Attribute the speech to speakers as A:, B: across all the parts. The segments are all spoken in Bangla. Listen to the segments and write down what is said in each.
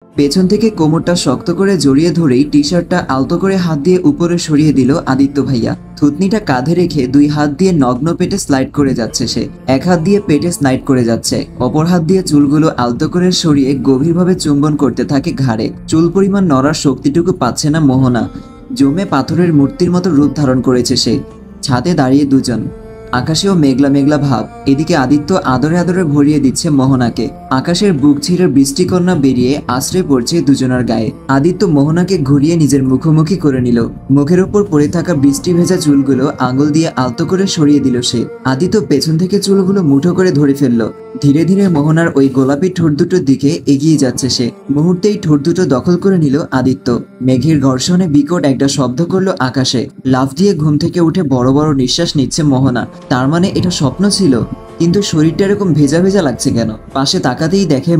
A: পেছন থেকে কোমরটা শক্ত করে জড়িয়ে ধরেই টি শার্টটা আলতো করে হাত দিয়ে উপরে সরিয়ে দিল আদিত্য ভাইয়া। থুতনিটা কাঁধে রেখে দুই হাত দিয়ে নগ্ন পেটে স্লাইড করে যাচ্ছে সে। এক হাত দিয়ে পেটে স্লাইড করে যাচ্ছে, অপর হাত দিয়ে চুলগুলো আলতো করে সরিয়ে গভীরভাবে চুম্বন করতে থাকে ঘাড়ে। চুল পরিমাণ নড়ার শক্তিটুকু পাচ্ছে না মোহনা। জমে পাথরের মূর্তির মতো রূপ ধারণ করেছে সে। ছাদে দাঁড়িয়ে দুজন, আকাশেও মেঘলা মেঘলা ভাব। এদিকে আদিত্য আদরে আদরে ভরিয়ে দিচ্ছে মোহনাকে। আকাশের বুক ছিঁড়ে বৃষ্টিকন্যা বেরিয়ে আশ্রয় পড়ছে দুজনের গায়ে। আদিত্য মোহনাকে ঘুরিয়ে নিজের মুখোমুখি করে নিল। মুখের উপর পড়ে থাকা বৃষ্টি ভেজা চুলগুলো আঙুল দিয়ে আলতো করে সরিয়ে দিল সে। আদিত্য পেছন থেকে চুলগুলো মুঠো করে ধরে ফেললো। ধীরে ধীরে মোহনার ওই গোলাপি ঠোঁট দুটোর দিকে এগিয়ে যাচ্ছে সে। মুহূর্তেই ঠোঁট দুটো দখল করে নিল আদিত্য। মেঘের ঘর্ষণে বিকট একটা শব্দ করলো আকাশে। লাফ দিয়ে ঘুম থেকে উঠে বড় বড় নিঃশ্বাস নিচ্ছে মোহনা। তার মানে এটা স্বপ্ন ছিল, কিন্তু শরীরটা এরকম ভেজা ভেজা লাগছে কেন? পাশে তাকাতেই দেখে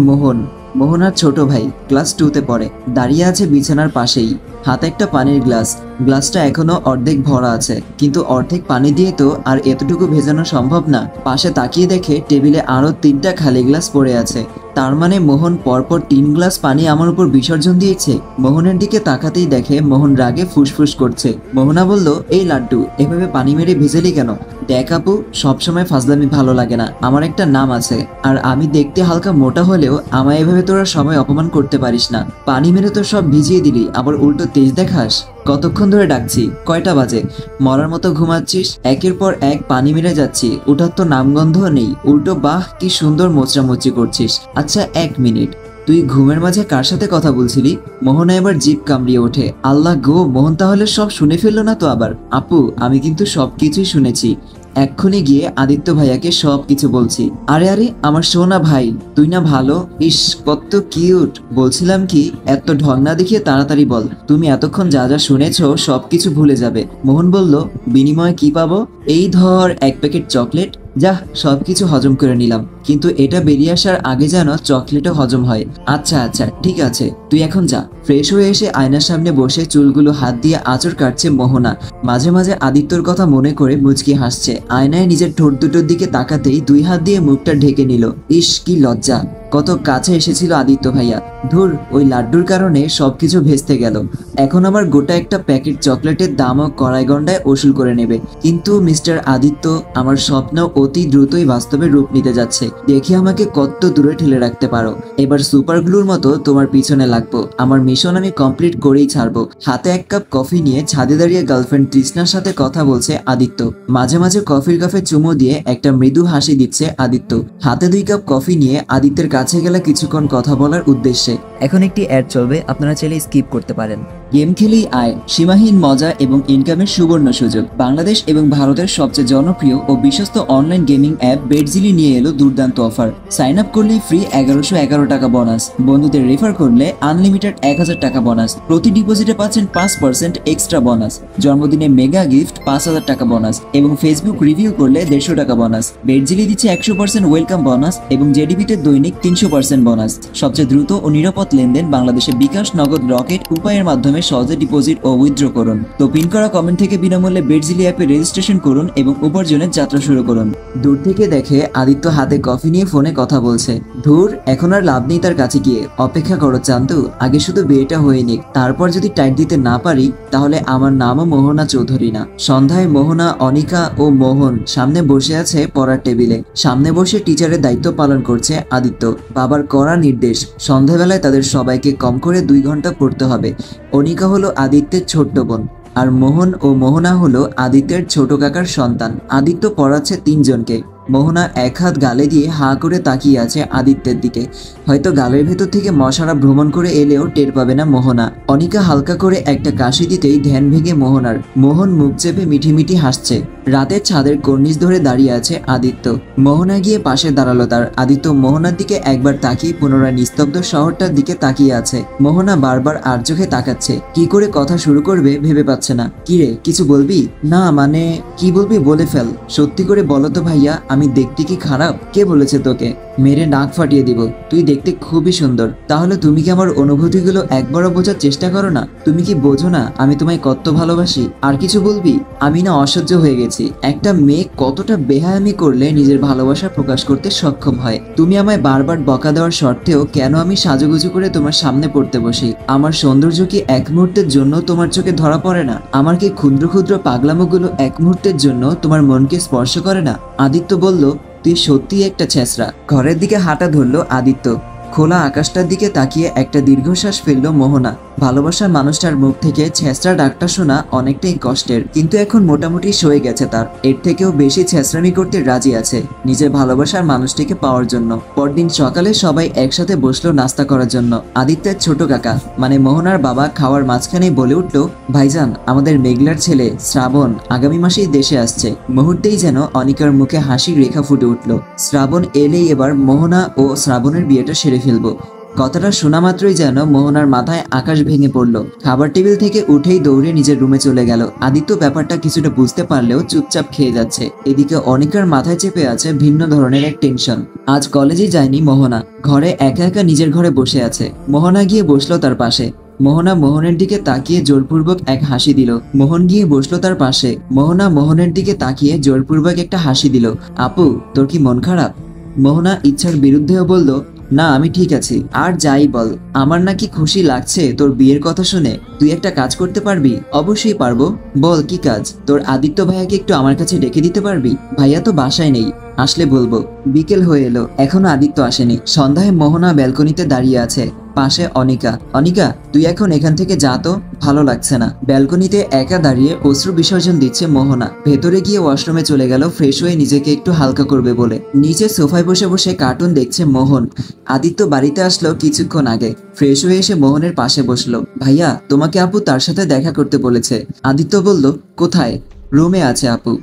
A: মোহনার ছোট ভাই ক্লাস 2-তে পড়ে, দাঁড়িয়ে আছে বিছানার পাশেই। হাতে একটা পানির গ্লাস। গ্লাসটা এখনো অর্ধেক ভরা আছে, কিন্তু অর্ধেক পানি দিয়ে তো আর এতটুকু ভেজানো সম্ভব না। পাশে তাকিয়ে দেখে টেবিলে আরো 3টা খালি গ্লাস পড়ে আছে। তার মানে মোহন পরপর 3 গ্লাস পানি আমার উপর বিসর্জন দিয়েছে। মোহনের দিকে তাকাতেই দেখে মোহন রাগে ফুসফুস করছে। মোহনা বলল, এই লাড্ডু, এভাবে পানি মেরে ভেজেলি কেন? দেখ আপু, সবসময় ফাজলামি ভালো লাগে না। আমার একটা নাম আছে, আর আমি দেখতে হালকা মোটা হলেও আমায় এভাবে তোরা সময় অপমান করতে পারিস না। পানি মেরে তো সব ভিজিয়ে দিলি, আবার উল্টো তেজ দেখাস। কতক্ষণ ধরে ডাকছি? কয়টা বাজে? মরার মতো ঘুমাচ্ছিস? একের পর এক পানি মেরে যাচ্ছি, ওটার তো নামগন্ধও নেই। উল্টো বাহ, কি সুন্দর মোচড়ামুচি করছিস। আচ্ছা 1 মিনিট, তুই ঘুমের মাঝে কার সাথে কথা বলছিলি? মোহনা এবার জিভ কামড়িয়ে ওঠে। আল্লাহ গো, মোহন তাহলে সব শুনে ফেললো না তো আবার? আপু, আমি কিন্তু সবকিছুই শুনেছি। এক্ষুনি গিয়ে আদিত্য ভাইয়াকে সবকিছু বলছি। আরে আরে, আমার সোনা ভাই, তুই না ভালো? ইস, কত কিউট। বলছিলাম কি, এত ঢং না দেখিয়ে তাড়াতাড়ি বল। তুমি এতক্ষণ যা যা শুনেছো সবকিছু ভুলে যাবে। মোহন বলল, বিনিময়ে কি পাবো? এই ধর 1 প্যাকেট চকলেট। যা, সবকিছু হজম করে নিলাম, কিন্তু এটা বেরিয়ে আসার আগে যেন চকলেটও হজম হয়। আচ্ছা আচ্ছা ঠিক আছে, তুই এখন যা। ফ্রেশ হয়ে এসে আয়নার সামনে বসে চুলগুলো হাত দিয়ে আঁচড় কাটছে মোহনা। মাঝে মাঝে আদিত্যর কথা মনে করে মুচকি হাসছে। আয়নায় নিজের ঠোঁট দুটোর দিকে তাকাতেই 2 হাত দিয়ে মুখটা ঢেকে নিল। ইস, কি লজ্জা। কত কাছে এসেছিল আদিত্য ভাইয়া। ধুর, ওই লাড্ডুর কারণে সবকিছু ভেস্তে গেল। এখন আবার গোটা একটা প্যাকেট চকলেটের দামও কড়াই গন্ডায় ওসুল করে নেবে। কিন্তু মিস্টার আদিত্য, আমার স্বপ্ন অতি দ্রুতই বাস্তবে রূপ নিতে যাচ্ছে। দেখি আমাকে কত দূরে ঠেলে রাখতে পারো। এবার সুপার গ্লুর মতো তোমার পিছনে লাগবো। আমার মিশন আমি কমপ্লিট করেই ছাড়বো। হাতে 1 কাপ কফি নিয়ে ছাদে দাঁড়িয়ে গার্লফ্রেন্ড তৃষ্ণার সাথে কথা বলছে আদিত্য। মাঝে মাঝে কফির কাপে চুমু দিয়ে একটা মৃদু হাসি দিচ্ছে আদিত্য। হাতে 2 কাপ কফি নিয়ে আদিত্যের কাছে গেলে কিছুক্ষণ কথা বলার উদ্দেশ্যে।
B: এখন একটি অ্যাড চলবে, আপনারা চাইলে স্কিপ করতে পারেন।
A: গেম খেলেই আয়, সীমাহীন মজা এবং ইনকামের সুবর্ণ সুযোগ। বাংলাদেশ এবং ভারতের সবচেয়ে জনপ্রিয় ও বিশ্বস্ত অনলাইন গেমিং অ্যাপ বেটজিলি নিয়ে এলো দুর্দান্ত অফার। সাইন আপ করলেই ফ্রি 1111 টাকা বোনাস, বন্ধুদের রেফার করলে আনলিমিটেড 1000 টাকা বোনাস, প্রতি ডিপোজিটে পাচ্ছেন 5% এক্সট্রা বোনাস, জন্মদিনে মেগা গিফট 5000 টাকা বোনাস এবং ফেসবুক রিভিউ করলে 150 টাকা বোনাস। বেটজিলি দিচ্ছে 100% ওয়েলকাম বোনাস এবং জেডিবিতে দৈনিক 300% বোনাস। সবচেয়ে দ্রুত ও নিরাপদ লেনদেন বাংলাদেশে বিকাশ, নগদ, রকেট উপায়ের মাধ্যমে সহজে ডিপোজিট ও উইথড্র করুন। তো পিন করা কমেন্ট থেকে বিনামূল্যে বেটজিলি অ্যাপে রেজিস্ট্রেশন করুন এবং উপার্জনের যাত্রা শুরু করুন। দূর থেকে দেখে আদিত্য হাতে কফি নিয়ে ফোনে কথা বলছে। ধুর, এখন আর লাভ নেই তার কাছে গিয়ে। অপেক্ষা করো চান্দু, আগে শুধু বিয়েটা হয়ে নিক, তারপর যদি টাইট দিতে না পারি তাহলে আমার নামও মোহনা চৌধুরী না। সন্ধ্যায় মোহনা, অনিকা ও মোহন সামনে বসে আছে পড়ার টেবিলে। সামনে বসে টিচারের দায়িত্ব পালন করছে আদিত্য। বাবার কড়া নির্দেশ, সন্ধ্যাবেলায় তাদের সবাইকে কম করে 2 ঘন্টা পড়তে হবে। অনিকা হলো আদিত্যের ছোট্ট বোন, আর মোহন ও মোহনা হলো আদিত্যের ছোট কাকার সন্তান। আদিত্য পড়াচ্ছে 3 জনকে। মোহনা 1 হাত গালে দিয়ে হাঁ করে তাকিয়ে আছে আদিত্যের দিকে। হয়তো গালের ভেতর থেকে মশারা ভ্রমণ করে এলেও টের পাবে না মোহনা। অনিকা হালকা করে একটা কাশি দিতেই ধ্যান ভেঙে মোহনার। মোহন মুখ চেপে মিঠি মিঠি হাসছে। রাতের ছাদের কর্নিশ ধরে দাঁড়িয়ে আছে আদিত্য। মোহনা গিয়ে পাশে দাঁড়ালো তার। আদিত্য মোহনার দিকে একবার তাকিয়ে পুনরায় নিস্তব্ধ শহরটার দিকে তাকিয়ে আছে। মোহনা বারবার আর চোখে তাকাচ্ছে। কি করে কথা শুরু করবে ভেবে পাচ্ছে না। কিরে, কিছু বলবি? না মানে কি বলবি বলে ফেল। সত্যি করে বলো তো ভাইয়া, আমি আমি দেখতে কি খারাপ? কে বলেছে তোকে? মেরে নাক ফাটিয়ে দিব। তুই দেখতে খুবই সুন্দর। তাহলে তুমি কি আমার অনুভূতিগুলো একবারও বোঝার চেষ্টা করো না? তুমি কি বোঝো না আমি তোমায় কত ভালোবাসি? আর কিছু বলবি? আমি না অসহ্য হয়ে গেছি। একটা মেয়ে কতটা বেহায়ামি করলে নিজের ভালোবাসা প্রকাশ করতে সক্ষম হয়। তুমি আমায় বারবার বকা দেওয়ার সত্ত্বেও কেন আমি সাজুগুজু করে তোমার সামনে পড়তে বসি? আমার সৌন্দর্য কি এক মুহূর্তের জন্য তোমার চোখে ধরা পড়ে না? আমার কি ক্ষুদ্র ক্ষুদ্র পাগলামোগুলো এক মুহূর্তের জন্য তোমার মনকে স্পর্শ করে না? আদিত্য বলল, তুই সত্যিই একটা ছেঁচড়া। ঘরের দিকে হাঁটা ধরলো আদিত্য। খোলা আকাশটার দিকে তাকিয়ে একটা দীর্ঘশ্বাস ফেলল মোহনা। ভালোবাসার মানুষটার মুখ থেকে ছেঁচড়া ডাকটা শোনা অনেকটাই কষ্টের, কিন্তু এখন মোটামুটি সয়ে গেছে তার। এর থেকেও বেশি ছেঁচড়ামি করতে রাজি আছে নিজের ভালোবাসার মানুষটিকে পাওয়ার জন্য। পরদিন সকালে সবাই একসাথে বসলো নাস্তা করার জন্য। আদিত্যের ছোট কাকা মানে মোহনার বাবা খাওয়ার মাঝখানেই বলে উঠল, ভাইজান, আমাদের মেঘলার ছেলে শ্রাবণ আগামী মাসেই দেশে আসছে। মুহূর্তেই যেন অনিকার মুখে হাসির রেখা ফুটে উঠল। শ্রাবণ এলেই এবার মোহনা ও শ্রাবণের বিয়েটা সেরে ফেলবো। কথাটা শোনা মাত্রই যেন মোহনার মাথায় আকাশ ভেঙে পড়ল। খাবার টেবিল থেকে উঠেই দৌড়ে নিজের রুমে চলে গেল। আদিত্য ব্যাপারটা কিছুটা বুঝতে পারলেও চুপচাপ খেয়ে যাচ্ছে। এদিকে অনিকার মাথায় চেপে আছে ভিন্ন ধরনের এক টেনশন। আজ কলেজে যায়নি মোহনা, ঘরে একা একা নিজের ঘরে বসে আছে। মোহনা গিয়ে বসলো তার পাশে। মোহনা মোহনের দিকে তাকিয়ে জোরপূর্বক এক হাসি দিল। মোহন গিয়ে বসলো তার পাশে। মোহনা মোহনের দিকে তাকিয়ে জোরপূর্বক একটা হাসি দিল। আপু, তোর কি মন খারাপ? মোহনা ইচ্ছার বিরুদ্ধেও বলল, না, আমি ঠিক আছি। আর যাই বল, আমার নাকি খুশি লাগছে তোর বিয়ের কথা শুনে। তুই একটা কাজ করতে পারবি? অবশ্যই পারবো। বল কি কাজ? তোর আদিত্য ভাইয়াকে একটু আমার কাছে ডেকে দিতে পারবি? ভাইয়া তো বাসায় নেই, আসলে বলবো। বিকেল হয়ে এলো, এখনো আদিত্য আসেনি। সন্ধ্যায় মোহনা ব্যালকনিতে দাঁড়িয়ে আছে, পাশে অনিকা। অনিকা, তুই এখন এখান থেকে যা তো, ভালো লাগছে না। ব্যালকনিতে একা দাঁড়িয়ে অশ্রু বিসর্জন দিচ্ছে মোহনা। ভেতরে গিয়ে ওয়াশরুমে চলে গেল ফ্রেশ হয়ে নিজেকে একটু হালকা করবে বলে। নিচে সোফায় বসে বসে কার্টুন দেখছে মোহন। আদিত্য বাড়িতে আসলো কিছুক্ষণ আগে। ফ্রেশ হয়ে এসে মোহনের পাশে বসলো। ভাইয়া, তোমাকে আপু তার সাথে দেখা করতে বলেছে। আদিত্য বলল, কোথায়? রুমে আছে আপু।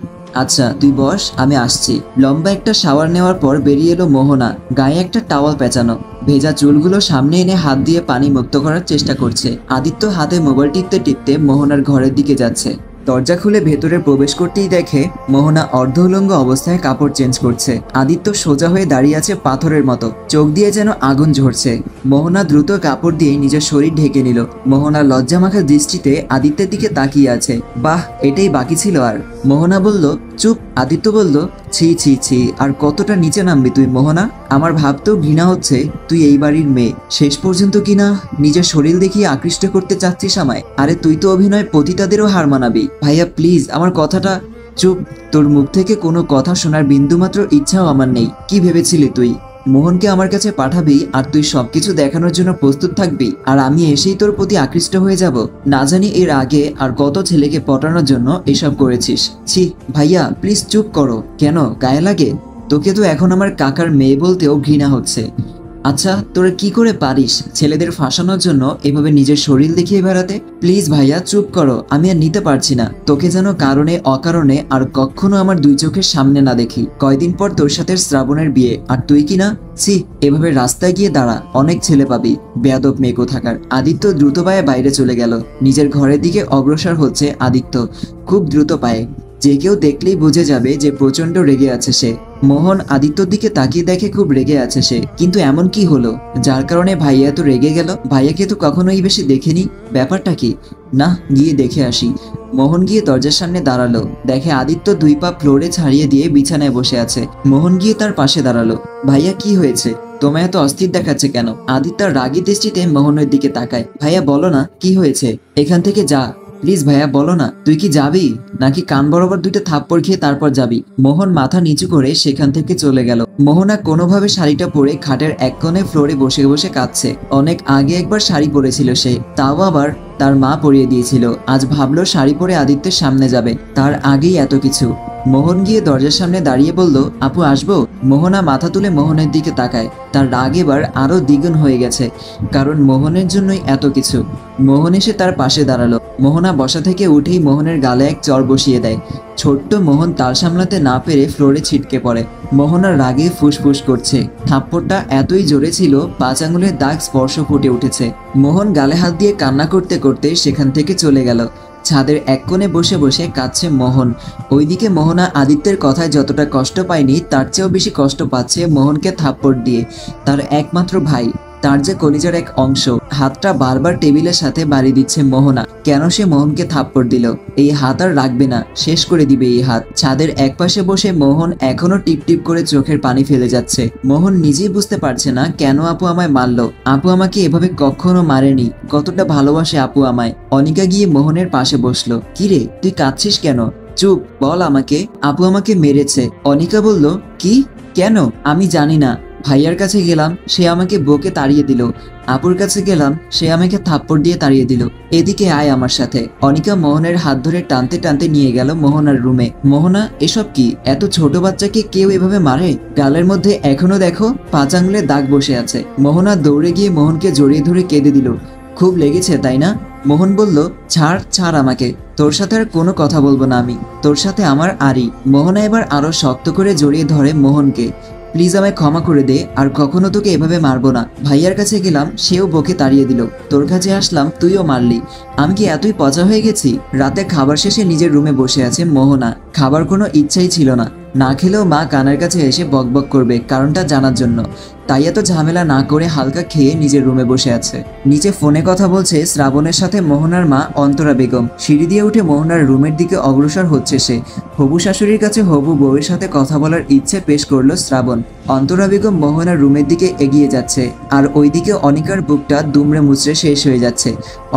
A: আচ্ছা, তুই বস, আমি আসছি। লম্বা একটা শাওয়ার নেওয়ার পর বেরিয়ে এলো মোহনা। গায়ে একটা টাওয়াল পেঁচানো, ভেজা চুলগুলো সামনে এনে হাত দিয়ে পানি মুক্ত করার চেষ্টা করছে। আদিত্য হাতে মোবাইল টিপতে টিপতে মোহনার ঘরের দিকে যাচ্ছে। দরজা খুলে ভেতরে প্রবেশ করতেই দেখে মোহনা অর্ধ উলঙ্গ অবস্থায় কাপড় চেঞ্জ করছে। আদিত্য সোজা হয়ে দাঁড়িয়ে আছে পাথরের মতো, চোখ দিয়ে যেন আগুন ঝরছে। মোহনা দ্রুত কাপড় দিয়ে নিজের শরীর ঢেকে নিল। মোহনা লজ্জামাখা দৃষ্টিতে আদিত্যের দিকে তাকিয়ে আছে। বাহ, এটাই বাকি ছিল আর? মোহনা বলল, চুপ। আদিত্য বলল, ছি ছি ছি, আর কতটা নিচে নামবি তুই মোহনা? আমার ভাবতেও ঘৃণা হচ্ছে তুই এই বাড়ির মেয়ে, শেষ পর্যন্ত কিনা নিজের শরীর দেখিয়ে আকৃষ্ট করতে চাচ্ছিস আমায়। আরে তুই তো অভিনয় পতিতাদেরও হার মানাবি। ভাইয়া প্লিজ, আমার কথাটা। চুপ, তোর মুখ থেকে কোনো কথা শোনার বিন্দুমাত্র ইচ্ছাও আমার নেই। কি ভেবেছিলি তুই মোহনকে আমার কাছে পাঠাবি আর তুই সবকিছু দেখানোর জন্য প্রস্তুত থাকবি, আর আমি এসেই তোর প্রতি আকৃষ্ট হয়ে যাব? না জানি এর আগে আর কত ছেলেকে পটানোর জন্য এসব করেছিস। ছি ভাইয়া, প্লিজ চুপ করো। কেন, গায়ে লাগে? তোকে তো এখন আমার কাকার মেয়ে বলতেও ঘৃণা হচ্ছে। আচ্ছা, তোরা কি করে পারিস ছেলেদের ফাঁসানোর জন্য এভাবে নিজের শরীর দেখিয়ে বেড়াতে? প্লিজ ভাইয়া চুপ করো, আমি আর নিতে পারছি না। তোকে যেন কারণে অকারণে আর কখনো আমার দুই চোখের সামনে না দেখি। কয়দিন পর তোর সাথে শ্রাবণের বিয়ে, আর তুই কি না? ছি, এভাবে রাস্তায় গিয়ে দাঁড়া, অনেক ছেলে পাবি। বেয়াদব মেয়ে কোথাকার। আদিত্য দ্রুত পায়ে বাইরে চলে গেল। নিজের ঘরের দিকে অগ্রসর হচ্ছে আদিত্য, খুব দ্রুত পায়ে। যে কেউ দেখলেই বুঝে যাবে যে প্রচন্ড রেগে আছে সে। মোহন আদিত্যর দিকে তাকিয়ে দেখে খুব রেগে আছে সে। কিন্তু এমন কি হলো যার কারণে ভাইয়া তো রেগে গেল? ভাইয়াকে তো কখনোই বেশি দেখেনি, ব্যাপারটা কি? না, গিয়ে দেখে আসি। মোহন গিয়ে দরজার সামনে দাঁড়ালো। দেখে আদিত্য দুই পা ফ্লোরে ছাড়িয়ে দিয়ে বিছানায় বসে আছে। মোহন গিয়ে তার পাশে দাঁড়ালো। ভাইয়া কি হয়েছে? তোমায় এত অস্থির দেখাচ্ছে কেন? আদিত্য রাগী দৃষ্টিতে মোহনের দিকে তাকায়। ভাইয়া বলো না কি হয়েছে? এখান থেকে যা প্লিজ ভাইয়া, বলো না। তুই কি যাবি নাকি কান বরাবর দুইটা থাপ্পড় খেয়ে তারপর যাবি? মোহন মাথা নিচু করে সেখান থেকে চলে গেল। মোহনা কোনোভাবে শাড়িটা পরে খাটের এক কোণে ফ্লোরে বসে বসে কাঁদছে। অনেক আগে একবার শাড়ি পরেছিল সে, তাও আবার তার মা পরিয়ে দিয়েছিল। আজ ভাবলো শাড়ি পরে আদিত্যের সামনে যাবে, তার আগেই এত কিছু। মোহন গিয়ে দরজার সামনে দাঁড়িয়ে বলল, আপু আসবো? মোহনা মাথা তুলে মোহনের দিকে তাকায়। তার রাগ এবার আরো দ্বিগুণ হয়ে গেছে, কারণ মোহনের জন্যই এত কিছু। মোহন এসে তার পাশে দাঁড়ালো। মোহনা বসা থেকে উঠেই মোহনের গালে এক চড় বসিয়ে দেয়। ছোট্ট মোহন তাল সামলাতে না পেরে ফ্লোরে ছিটকে পড়ে। মোহনার রাগে ফুসফুস করছে। থাপ্পড়টা এতই জোরে ছিল 5 আঙুলের দাগ স্পর্শ ফুটে উঠেছে। মোহন গালে হাত দিয়ে কান্না করতে করতে সেখান থেকে চলে গেল। ছাদের এক কোণে বসে বসে কাঁদছে মোহন। ওইদিকে মোহনা আদিত্যের কথায় যতটা কষ্ট পায়নি তার চেয়েও বেশি কষ্ট পাচ্ছে মোহনকে থাপ্পড় দিয়ে। তার একমাত্র ভাই, তার যে কলিজার এক অংশ, হাতটা বারবার টেবিলের সাথে বাড়ি দিচ্ছে মোহনা। কেন সে মোহনকে থাপ্পড় দিল? এই হাত আর রাখবে না, শেষ করে দিবে এই হাত। ছাদের একপাশে বসে মোহন এখনো টিপ টিপ করে চোখের পানি ফেলে যাচ্ছে। মোহন নিজেই বুঝতে পারছে না কেন আপু আমায় মারলো। আপু আমাকে এভাবে কখনো মারেনি, কতটা ভালোবাসে আপু আমায়। অনিকা গিয়ে মোহনের পাশে বসলো। কিরে, তুই কাঁদছিস কেন? চুপ, বল আমাকে। আপু আমাকে মেরেছে। অনিকা বলল, কি? কেন? আমি জানি না। ভাইয়ার কাছে গেলাম, সে আমাকে বকে তাড়িয়ে দিল। আপুর কাছে গেলাম, সে আমাকে থাপ্পড় দিয়ে তাড়িয়ে দিল। এদিকে আয় আমার সাথে। অনিকা মোহনের হাত ধরে টানতে টানতে নিয়ে গেল মোহনার রুমে। মোহনা, এসব কি? এত ছোট বাচ্চাকে কেউ এভাবে মারে? গালের মধ্যে এখনো দেখো 5 আঙুলের দাগ বসে আছে। মোহনা দৌড়ে গিয়ে মোহনকে জড়িয়ে ধরে কেঁদে দিল। খুব লেগেছে তাই না? মোহন বলল, ছাড় ছাড় আমাকে, তোর সাথে আর কোনো কথা বলবো না আমি, তোর সাথে আমার আরই। মোহনা এবার আরো শক্ত করে জড়িয়ে ধরে মোহনকে। প্লিজ আমায় ক্ষমা করে দে, আর কখনো তোকে এভাবে মারবো না। ভাইয়ার কাছে গেলাম, সেও বকে তাড়িয়ে দিল। তোর কাছে আসলাম, তুইও মারলি। আমি কি এতই পচা হয়ে গেছি? রাতে খাবার শেষে নিজের রুমে বসে আছে মোহনা। খাবার কোনো ইচ্ছাই ছিল না। না খেলেও মা কানের কাছে এসে বকবক করবে কারণটা জানার জন্য। তাই এত ঝামেলা না করে হালকা খেয়ে নিজের রুমে বসে আছে। নিচে ফোনে কথা বলছে শ্রাবণের সাথে মোহনার মা অন্তরা বেগম। সিঁড়ি দিয়ে উঠে মোহনার রুমের দিকে অগ্রসর হচ্ছে সে। হবু শাশুড়ির কাছে হবু বউয়ের সাথে কথা বলার ইচ্ছে পেশ করলো শ্রাবণ। অন্তরা বেগম মোহনার রুমের দিকে এগিয়ে যাচ্ছে, আর ওইদিকে অনিকার বুকটা দুমড়ে মুচড়ে শেষ হয়ে যাচ্ছে।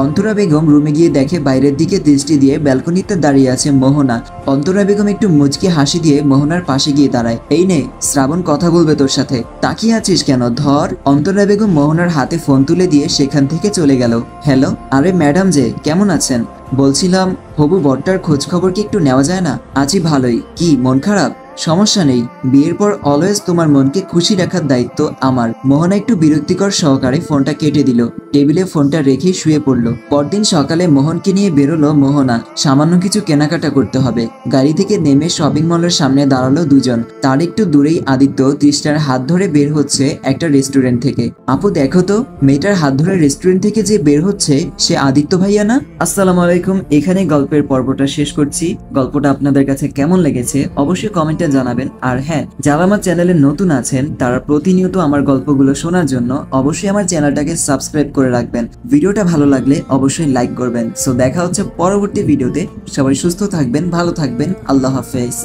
A: অন্তরা বেগম রুমে গিয়ে দেখে বাইরের দিকে দৃষ্টি দিয়ে ব্যালকনিতে দাঁড়িয়ে আছে মোহনা। অন্তরা বেগম একটু মুচকি হাসি দিয়ে মোহনার পাশে গিয়ে দাঁড়ায়। এই নে, শ্রাবণ কথা বলবে তোর সাথে। তাকিয়ে আছিস কেন? ধর। অন্তরা বেগম মোহনার হাতে ফোন তুলে দিয়ে সেখান থেকে চলে গেল। হ্যালো, আরে ম্যাডাম যে, কেমন আছেন? বলছিলাম, হবু বরটার খোঁজ খবর কি একটু নেওয়া যায় না? আছি ভালোই। কি মন খারাপ? সমস্যা নেই, বিয়ের পর অলওয়েজ তোমার মনকে খুশি রাখার দায়িত্ব আমার। মোহনা একটু বিরক্তিকর সহকারে ফোনটা কেটে দিল। টেবিলে ফোনটা রেখেই শুয়ে পড়লো। পরদিন সকালে মোহনকে নিয়ে বেরোলো মোহনা। সামান্য কিছু কেনাকাটা করতে হবে। গাড়ি থেকে নেমে শপিং মলের সামনে দাঁড়ালো দুজন। তার একটু দূরেই আদিত্য তৃষ্ণার হাত ধরে বের হচ্ছে একটা রেস্টুরেন্ট থেকে। আপু দেখো তো, মেয়েটার হাত ধরে রেস্টুরেন্ট থেকে যে বের হচ্ছে সে আদিত্য ভাইয়া না? আসসালামু আলাইকুম। এখানে গল্পের পর্বটা শেষ করছি। গল্পটা আপনাদের কাছে কেমন লেগেছে অবশ্যই কমেন্টে জানাবেন। আর হ্যাঁ, যারা আমার চ্যানেলে নতুন আছেন তারা প্রতিনিয়ত আমার গল্পগুলো শোনার জন্য অবশ্যই আমার চ্যানেলটাকে সাবস্ক্রাইব করে রাখবেন। ভিডিওটা ভালো লাগলে অবশ্যই লাইক করবেন। সো দেখা হচ্ছে পরবর্তী ভিডিওতে। সবাই সুস্থ থাকবেন, ভালো থাকবেন। আল্লাহ হাফেজ।